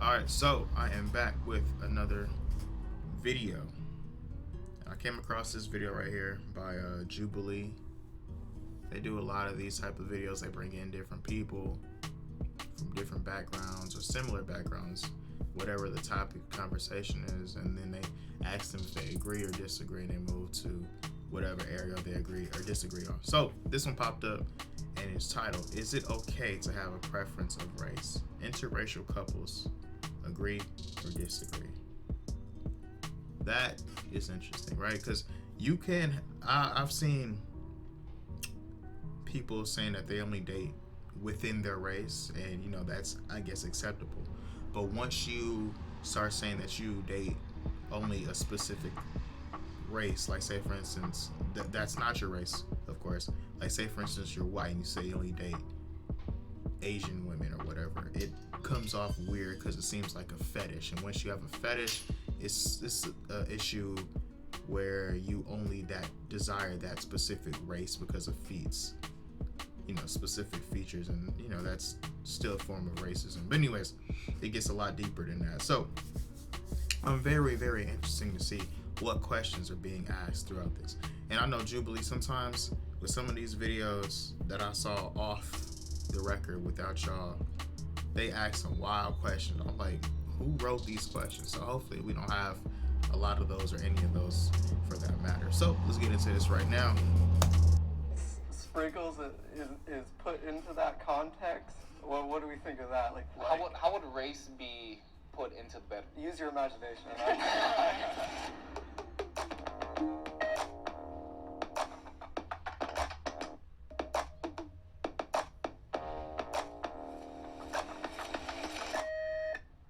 Alright, so I am back with another video. I came across this video right here by Jubilee. They do a lot of these type of videos. They bring in different people from different backgrounds or similar backgrounds, whatever the topic of conversation is, and then they ask them if they agree or disagree, and they move to whatever area they agree or disagree on. So this one popped up, and it's titled, "Is it okay to have a preference of race? Interracial couples agree or disagree?" That is interesting, right? Because you can, I've seen people saying that they only date within their race, and that's, I guess, acceptable. But once you start saying that you date only a specific race, like say for instance, that's not your race, of course. Like say for instance you're white and you say you only date Asian women or whatever, it comes off weird because it seems like a fetish. And once you have a fetish, it's an issue where you only that desire that specific race because of feats, specific features, and that's still a form of racism. But anyways, it gets a lot deeper than that. So I'm very, very interesting to see what questions are being asked throughout this. And I know Jubilee sometimes with some of these videos that I saw off the record without y'all, they ask some wild questions. I'm like, who wrote these questions? So hopefully we don't have a lot of those or any of those for that matter. So let's get into this right now. Sprinkles is put into that context. Well, what do we think of that? Like how would race be put into the bed? Use your imagination.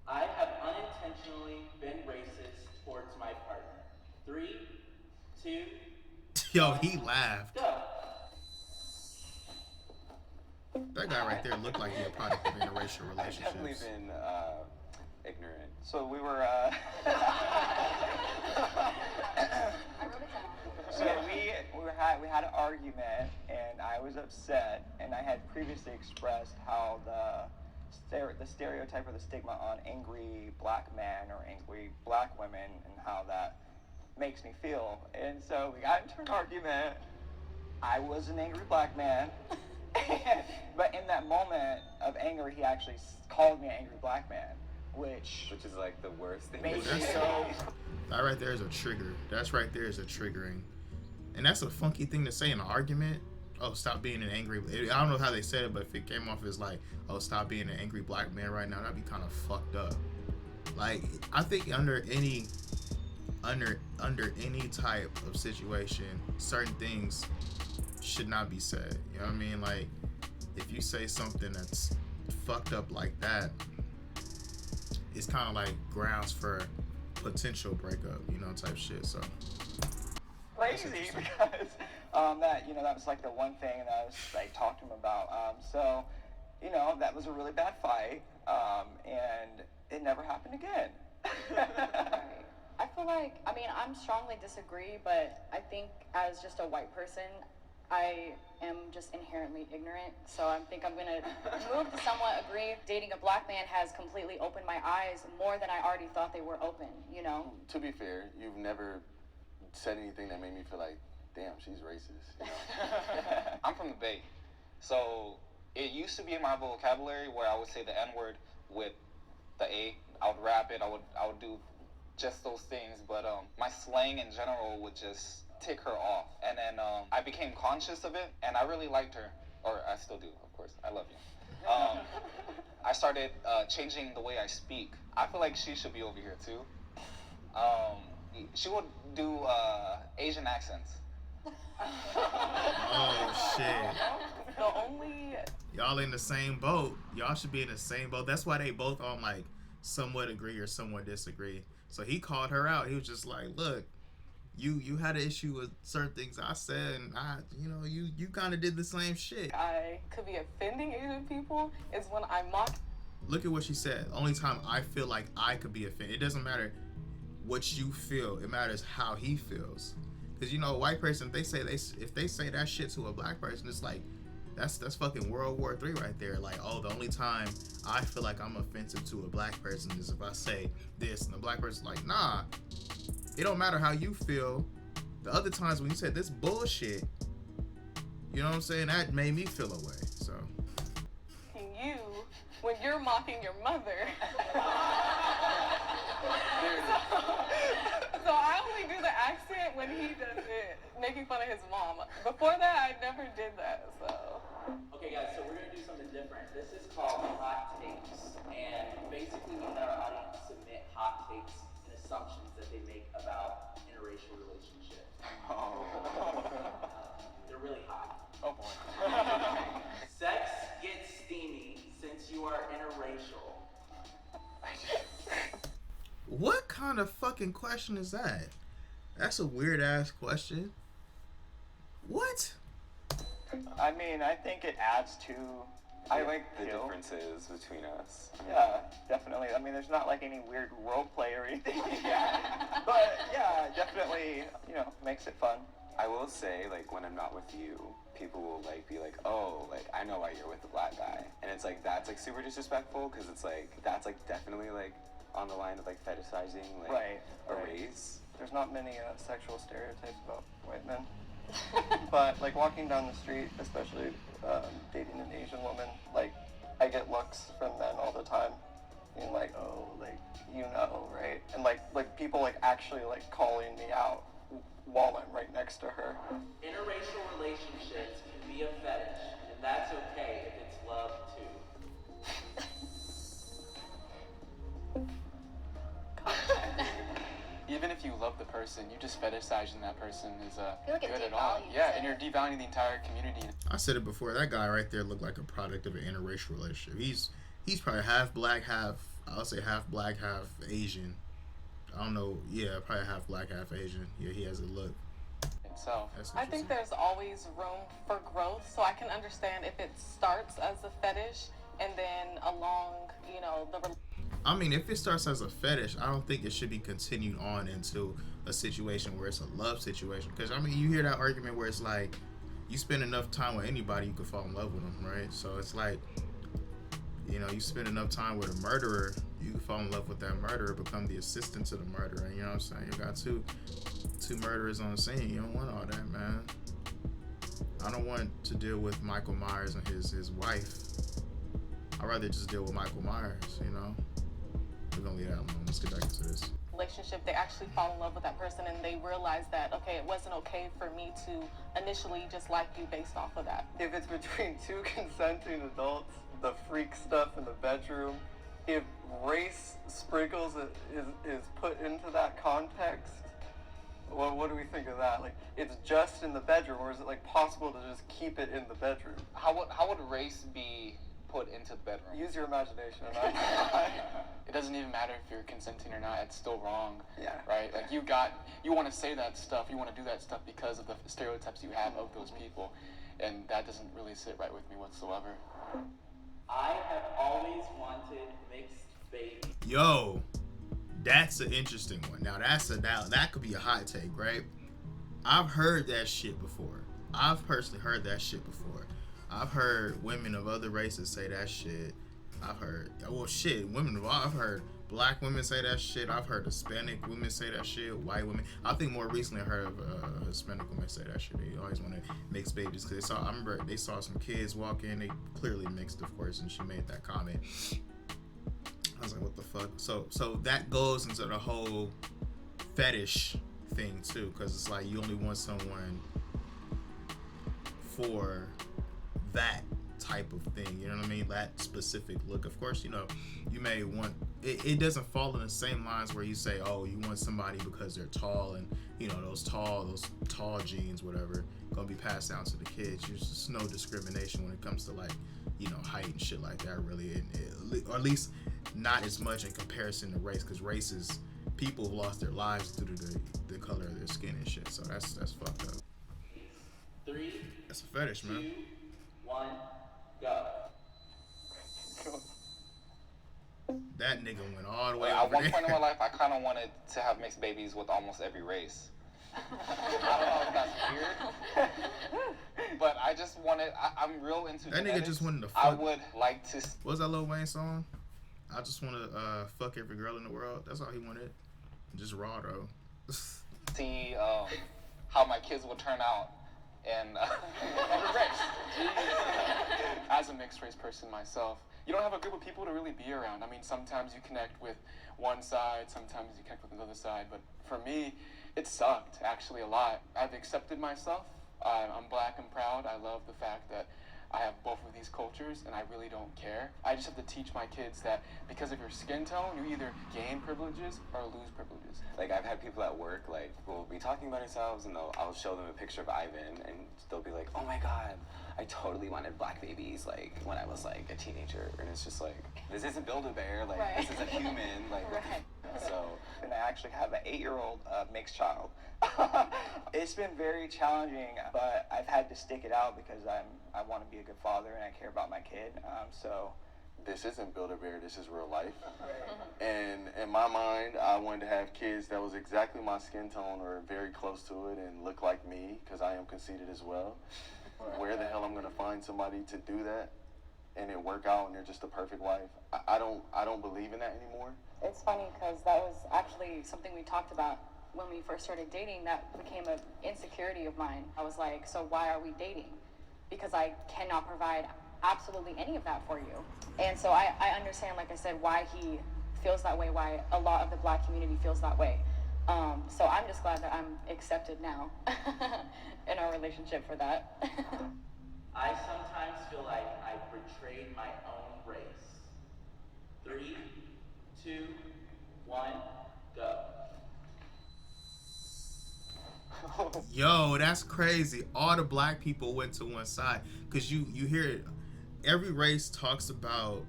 I have unintentionally been racist towards my partner. 3, 2, Yo, he laughed. go. That guy right there looked like he a product of interracial I've definitely relationships. been ignorant. So we were. I wrote it down. So we had an argument, and I was upset, and I had previously expressed how the stereotype or the stigma on angry black men or angry black women and how that makes me feel. And so we got into an argument. I was an angry black man. But in that moment of anger, he actually called me an angry black man, which Which is like the worst thing. made to me do. so. That right there is a trigger. That's right there is a triggering. And that's a funky thing to say in an argument. Oh, stop being an angry. I don't know how they said it, but if it came off as like, oh, stop being an angry black man right now, that'd be kind of fucked up. Like, I think under any type of situation, certain things should not be said. You know what I mean? Like, if you say something that's fucked up like that, it's kind of like grounds for potential breakup, type shit. So Crazy because that was like the one thing that I was like talked to him about. So that was a really bad fight, and it never happened again. Right. I feel like, I'm strongly disagree, but I think as just a white person, I am just inherently ignorant. So I think I'm going to move to somewhat agree. Dating a black man has completely opened my eyes more than I already thought they were open, To be fair, you've never said anything that made me feel like, damn, she's racist. I'm from the Bay, so it used to be in my vocabulary where I would say the N-word with the A. I would rap it. I would do just those things, but my slang in general would just tick her off. And then I became conscious of it, and I really liked her, or I still do, of course. I love you. I started changing the way I speak. I feel like she should be over here too. She would do Asian accents. oh shit, The only y'all in the same boat. Y'all should be in the same boat. That's why they both on like somewhat agree or somewhat disagree. So he called her out. He was just like, look, you had an issue with certain things I said, and you kind of did the same shit. I could be offending Asian people is when I mock. Look at what she said. Only time I feel like I could be offended. It doesn't matter what you feel. It matters how he feels. Because a white person, if they say that shit to a black person, it's like That's fucking World War III right there. Like, oh, the only time I feel like I'm offensive to a black person is if I say this, and the black person's like, nah, it don't matter how you feel. The other times when you said this bullshit, you know what I'm saying, that made me feel away. So You, when you're mocking your mother. So I only do the accent when he does it, making fun of his mom. Before that, I never did that, so. Okay, guys, so we're going to do something different. This is called hot takes. And basically, we had our audience submit hot takes and assumptions that they make about interracial relationships. They're really hot. Oh boy. Sex gets steamy since you are interracial. what kind of fucking question is that? That's a weird ass question. What? I mean, I think it adds to I like the differences between us. Yeah, definitely. I mean, there's not like any weird role play or anything like that. But yeah, definitely, makes it fun. I will say, like, when I'm not with you, people will, like, be like, oh, like, I know why you're with the black guy. And it's like, that's, like, super disrespectful, because it's like, that's, like, definitely, like, on the line of, like, fetishizing, like, a race. There's not many sexual stereotypes about white men. But, like, walking down the street, especially dating an Asian woman, like, I get looks from men all the time. Being like, oh, like, right? And, like people, like, actually, like, calling me out while I'm right next to her. Interracial relationships can be a fetish, and that's okay if it's love, too. Even if you love the person, you just fetishizing that person is feel like it good at all. devalues Yeah, it. and you're devaluing the entire community. I said it before. That guy right there looked like a product of an interracial relationship. He's probably half black, half Asian. I don't know. Yeah, probably half black, half Asian. Yeah, he has a look. Itself. I think there's always room for growth, so I can understand if it starts as a fetish and then along, the. I mean, if it starts as a fetish, I don't think it should be continued on into a situation where it's a love situation. Because, I mean, you hear that argument where it's like, you spend enough time with anybody, you could fall in love with them, right? So it's like, you spend enough time with a murderer, you can fall in love with that murderer, become the assistant to the murderer. You know what I'm saying? You got two murderers on the scene. You don't want all that, man. I don't want to deal with Michael Myers and his wife. I'd rather just deal with Michael Myers, We're gonna leave that alone. Let's get back into this. Relationship, they actually fall in love with that person and they realize that, okay, it wasn't okay for me to initially just like you based off of that. If it's between two consenting adults, the freak stuff in the bedroom, if race sprinkles is put into that context, what do we think of that? Like, it's just in the bedroom, or is it, like, possible to just keep it in the bedroom? How would race be put into the bedroom? Use your imagination. It doesn't even matter if you're consenting or not. It's still wrong. Yeah. Right? Like, you want to say that stuff. You want to do that stuff because of the stereotypes you have of those people. And that doesn't really sit right with me whatsoever. I have always wanted mixed babies. Yo, that's an interesting one. Now, that could be a hot take, right? I've heard that shit before. I've personally heard that shit before. I've heard women of other races say that shit. I've heard black women say that shit. I've heard Hispanic women say that shit. White women. I think more recently I heard of Hispanic women say that shit. They always want to mix babies because I remember they saw some kids walk in. They clearly mixed, of course, and she made that comment. I was like, what the fuck? So that goes into the whole fetish thing too, because it's like you only want someone for that type of thing, you know what I mean? That specific look. Of course, you may want it doesn't fall in the same lines where you say, oh, you want somebody because they're tall and those tall genes, whatever, gonna be passed down to the kids. There's just no discrimination when it comes to like height and shit like that, really, or at least not as much in comparison to race, because races, people have lost their lives due to the color of their skin and shit. So that's fucked up. 3, That's a fetish, 2, man. 1, go. That nigga went all the way At over one there. point in my life, I kind of wanted to have mixed babies with almost every race. I don't know if that's weird. But I just wanted. I'm real into That nigga genetics. just wanted to I fuck. would like to What's that Lil Wayne song? I just want to fuck every girl in the world. That's all he wanted. Just raw though. see how my kids will turn out. And Every race. As a mixed race person myself, you don't have a group of people to really be around. I mean, sometimes you connect with one side, sometimes you connect with another side. But for me, it sucked actually a lot. I've accepted myself. I'm black and proud. I love the fact that I have both of these cultures, and I really don't care. I just have to teach my kids that because of your skin tone, you either gain privileges or lose privileges. Like, I've had people at work, like, will be talking about themselves, and I'll show them a picture of Ivan, and they'll be like, oh my god, I totally wanted black babies, like, when I was, like, a teenager. And it's just like, this isn't Build-A-Bear, like, Right. this is a human, like, so. And I actually have an 8-year-old mixed child. It's been very challenging, but I've had to stick it out because I want to be a good father and I care about my kid. So This isn't Build-A-Bear, this is real life. And in my mind, I wanted to have kids that was exactly my skin tone or very close to it and look like me, because I am conceited as well. Where the hell I'm gonna find somebody to do that and it work out and they're just the perfect wife? I don't believe in that anymore. It's funny because that was actually something we talked about when we first started dating. That became an insecurity of mine. I was like, so why are we dating? Because I cannot provide absolutely any of that for you. And so I understand, like I said, why he feels that way, why a lot of the black community feels that way. So I'm just glad that I'm accepted now in our relationship for that. I sometimes feel like I betrayed my own race. 3, 2, 1, go. Yo, that's crazy. All the black people went to one side because you hear it. Every race talks about,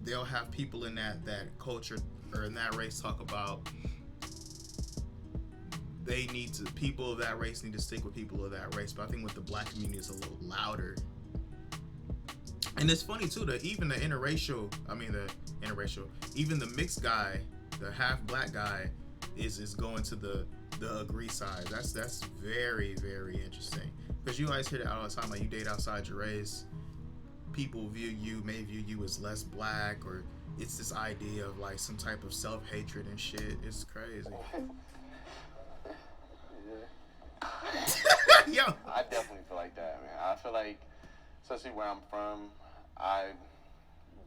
they'll have people in that culture or in that race talk about people of that race need to stick with people of that race. But I think with the black community, it's a little louder. And it's funny too that even the interracial, even the mixed guy, the half black guy, is going to the agree side. That's very, very interesting, because you always hear that all the time. Like, you date outside your race, people may view you as less black, or it's this idea of like some type of self-hatred and shit. It's crazy. Yo, I definitely feel like that, man. I feel like, especially where I'm from, I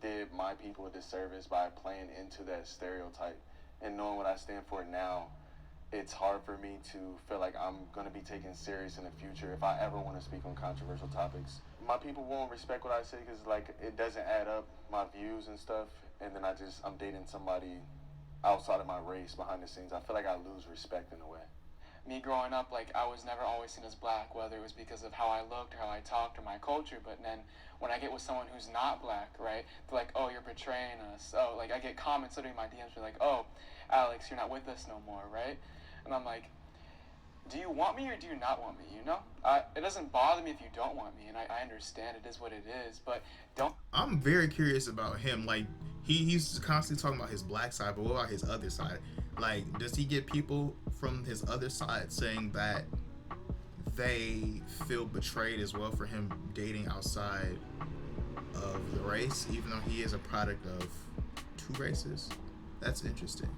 did my people a disservice by playing into that stereotype. And knowing what I stand for now, it's hard for me to feel like I'm going to be taken serious in the future if I ever want to speak on controversial topics. My people won't respect what I say because, like, it doesn't add up, my views and stuff. And then I'm dating somebody outside of my race behind the scenes. I feel like I lose respect in a way. Me growing up, like, I was never always seen as black, whether it was because of how I looked or how I talked or my culture. But then when I get with someone who's not black, right, they're like, oh, you're betraying us. Oh, like, I get comments literally in my DMs like, oh, Alex, you're not with us no more, right? And I'm like, do you want me or do you not want me, you know? It doesn't bother me if you don't want me, and I understand it is what it is, but don't... I'm very curious about him. Like, he's constantly talking about his black side, but what about his other side? Like, does he get people from his other side saying that they feel betrayed as well for him dating outside of the race, even though he is a product of two races? That's interesting.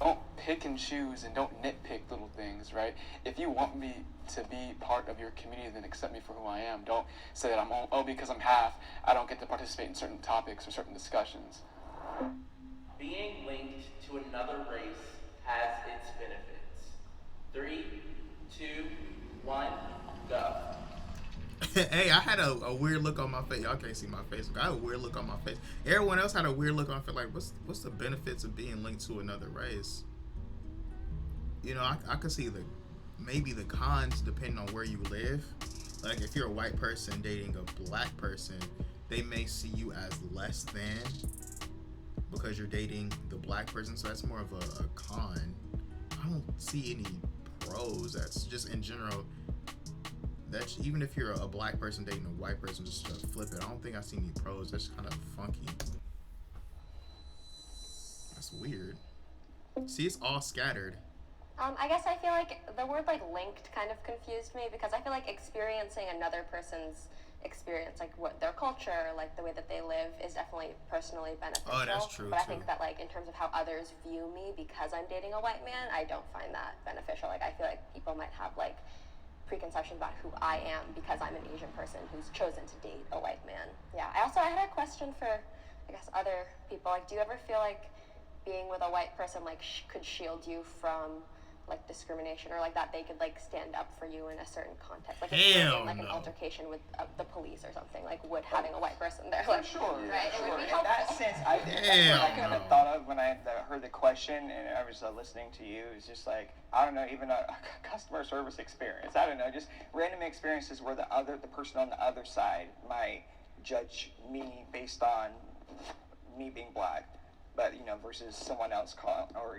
Don't pick and choose and don't nitpick little things, right? If you want me to be part of your community, then accept me for who I am. Don't say that because I'm half, I don't get to participate in certain topics or certain discussions. Being linked to another race has its benefits. 3, 2, 1, go. Hey, I had a weird look on my face. Y'all can't see my face. I had a weird look on my face. Everyone else had a weird look on my face. Like, what's the benefits of being linked to another race? You know, I could see maybe the cons depending on where you live. Like, if you're a white person dating a black person, they may see you as less than because you're dating the black person. So that's more of a con. I don't see any pros. That's just in general. That's even if you're a black person dating a white person, just to flip it. I don't think I see any pros. That's kind of funky. That's weird. See, it's all scattered. I guess I feel like the word like linked kind of confused me because I feel like experiencing another person's experience, like what their culture, like the way that they live, is definitely personally beneficial. Oh, that's true, But I too. think that like in terms of how others view me because I'm dating a white man, I don't find that beneficial. Like I feel like people might have like preconceptions about who I am because I'm an Asian person who's chosen to date a white man. Yeah. I had a question for, I guess, other people. Like, do you ever feel like being with a white person like could shield you from like discrimination, or like that they could like stand up for you in a certain context, like if you were Hell in like an no. altercation with the police or something, like would having a white person there like Sure, right it would be In helpful. that sense, that's what I kind of thought of when I heard the question and I was listening to you. It's just like, I don't know, even a customer service experience. I don't know, just random experiences where the person on the other side might judge me based on me being black, but versus someone else calling, or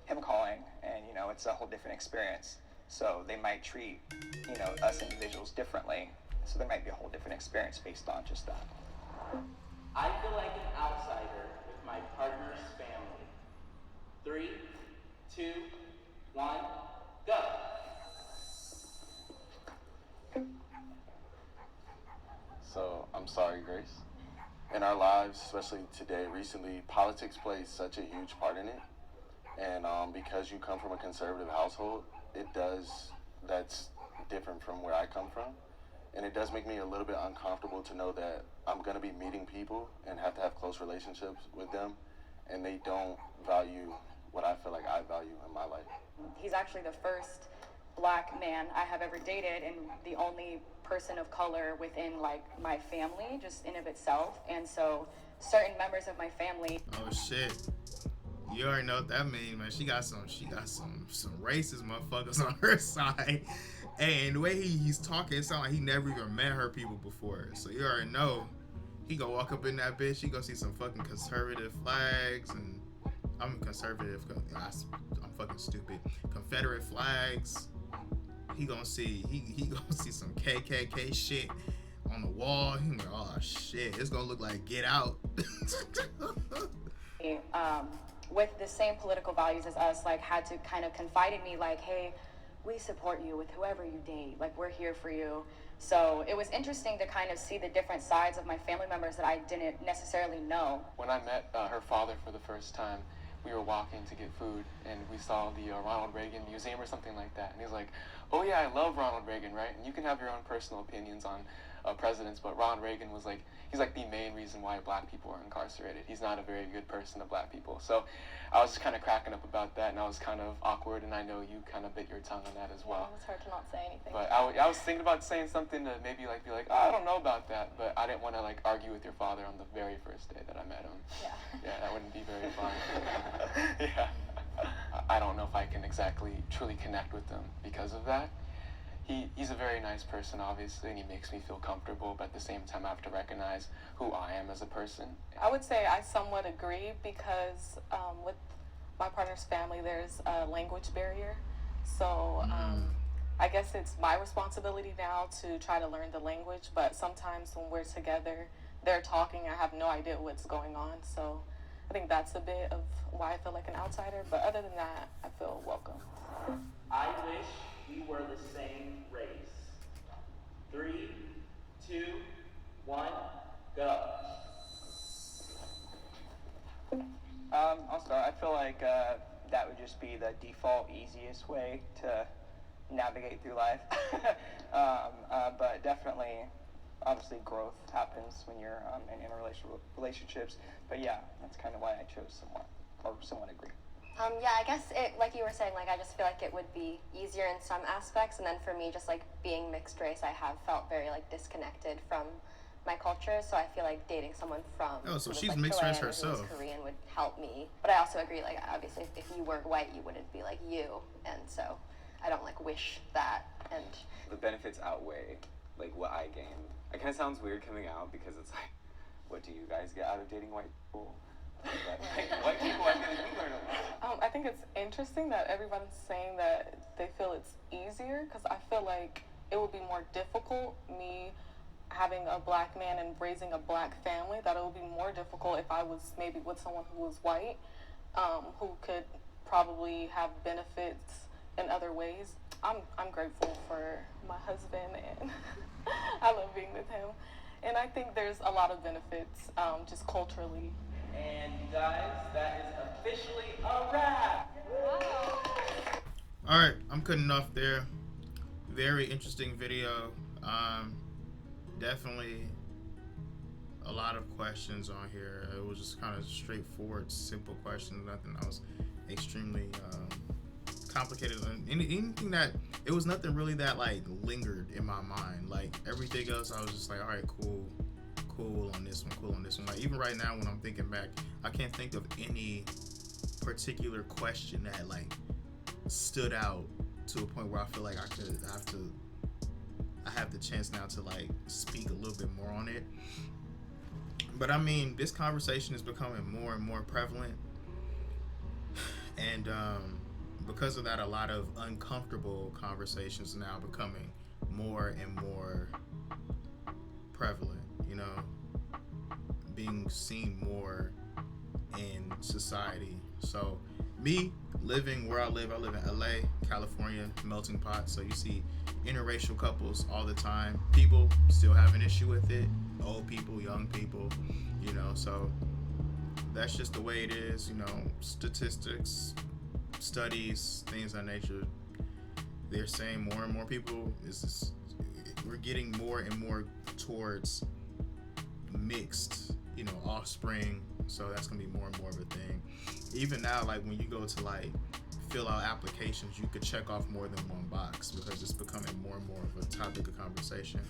him calling, and it's a whole different experience. So they might treat us individuals differently. So there might be a whole different experience based on just that. I feel like an outsider with my partner's family. 3, 2, 1, go. So I'm sorry, Grace. In our lives, especially today, recently, politics plays such a huge part in it. And because you come from a conservative household, that's different from where I come from. And it does make me a little bit uncomfortable to know that I'm going to be meeting people and have to have close relationships with them, and they don't value what I feel like I value in my life. He's actually the first black man I have ever dated, and the only person of color within like my family, just in of itself. And so certain members of my family. Oh shit. You already know what that means, man. She got some racist motherfuckers on her side. And the way he's talking, it sounds like he never even met her people before. So you already know he gonna walk up in that bitch, he gonna see some fucking conservative flags, and I'm conservative, I'm fucking stupid. Confederate flags. He gonna see some KKK shit on the wall. He gonna be, oh shit, it's gonna look like Get Out. With the same political values as us, like had to kind of confide in me, like, hey, we support you with whoever you date, like we're here for you. So it was interesting to kind of see the different sides of my family members that I didn't necessarily know. When I met her father for the first time, we were walking to get food, and we saw the Ronald Reagan Museum or something like that. And he's like, oh yeah, I love Ronald Reagan, right? And you can have your own personal opinions on presidents, but Ronald Reagan was like, he's like the main reason why black people are incarcerated. He's not a very good person to black people. So I was just kind of cracking up about that, and I was kind of awkward, and I know you kind of bit your tongue on that as well. Yeah, it was hard to not say anything. But I was thinking about saying something to maybe like be like, oh, I don't know about that, but I didn't want to like argue with your father on the very first day that I met him. Yeah. Yeah, that wouldn't be very fun. Yeah. I don't know if I can exactly truly connect with him because of that. He's a very nice person, obviously, and he makes me feel comfortable, but at the same time I have to recognize who I am as a person. I would say I somewhat agree because with my partner's family, there's a language barrier. So I guess it's my responsibility now to try to learn the language, but sometimes when we're together, they're talking, I have no idea what's going on. So I think that's a bit of why I feel like an outsider, but other than that, I feel welcome. I wish we were the same race. 3, 2, 1, go. I'll start. I feel like that would just be the default easiest way to navigate through life. But definitely, obviously, growth happens when you're in interracial relationships. But yeah, that's kind of why I chose somewhat agree. Yeah, I guess it, like you were saying, like I just feel like it would be easier in some aspects, and then for me, just like being mixed race, I have felt very like disconnected from my culture. So I feel like dating someone from so who was, she's like, mixed race Chilean or who was herself. Korean would help me. But I also agree, like obviously, if you weren't white, you wouldn't be like you, and so I don't like wish that. And The benefits outweigh like what I gained. It kind of sounds weird coming out because it's like, what do you guys get out of dating white people? Like, white people, I feel like we learn a lot. I think it's interesting that everyone's saying that they feel it's easier, because I feel like it would be more difficult, me having a black man and raising a black family, that it would be more difficult if I was maybe with someone who was white, who could probably have benefits in other ways. I'm grateful for my husband, and I love being with him. And I think there's a lot of benefits just culturally. And you guys, that is officially a wrap. All right, I'm cutting off there. Very interesting video. Definitely a lot of questions on here. It was just kind of straightforward, simple questions. Nothing that was extremely complicated. Anything that it was nothing really that like lingered in my mind. Like everything else, I was just like, all right, cool on this one, cool on this one. Like even right now, when I'm thinking back, I can't think of any particular question that like stood out to a point where I feel like I have the chance now to like speak a little bit more on it. But I mean, this conversation is becoming more and more prevalent, and because of that, a lot of uncomfortable conversations are now becoming more and more prevalent. You know, being seen more in society. So, me living where I live in LA, California, melting pot. So you see interracial couples all the time. People still have an issue with it. Old people, young people, you know. So that's just the way it is. You know, statistics, studies, things of that nature. They're saying more and more people we're getting more and more towards mixed, you know, offspring. So that's gonna be more and more of a thing. Even now, like when you go to like fill out applications, you could check off more than one box because it's becoming more and more of a topic of conversation.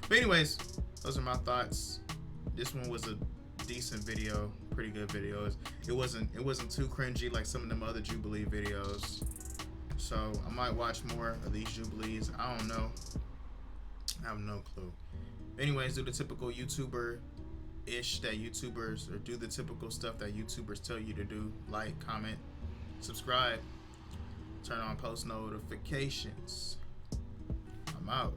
But anyways, those are my thoughts. This one was a decent video, pretty good video. It wasn't too cringy like some of them other Jubilee videos. So I might watch more of these Jubilees. I don't know. I have no clue. Anyways, do the typical YouTuber-ish that YouTubers, or do the typical stuff that YouTubers tell you to do. Like, comment, subscribe, turn on post notifications. I'm out.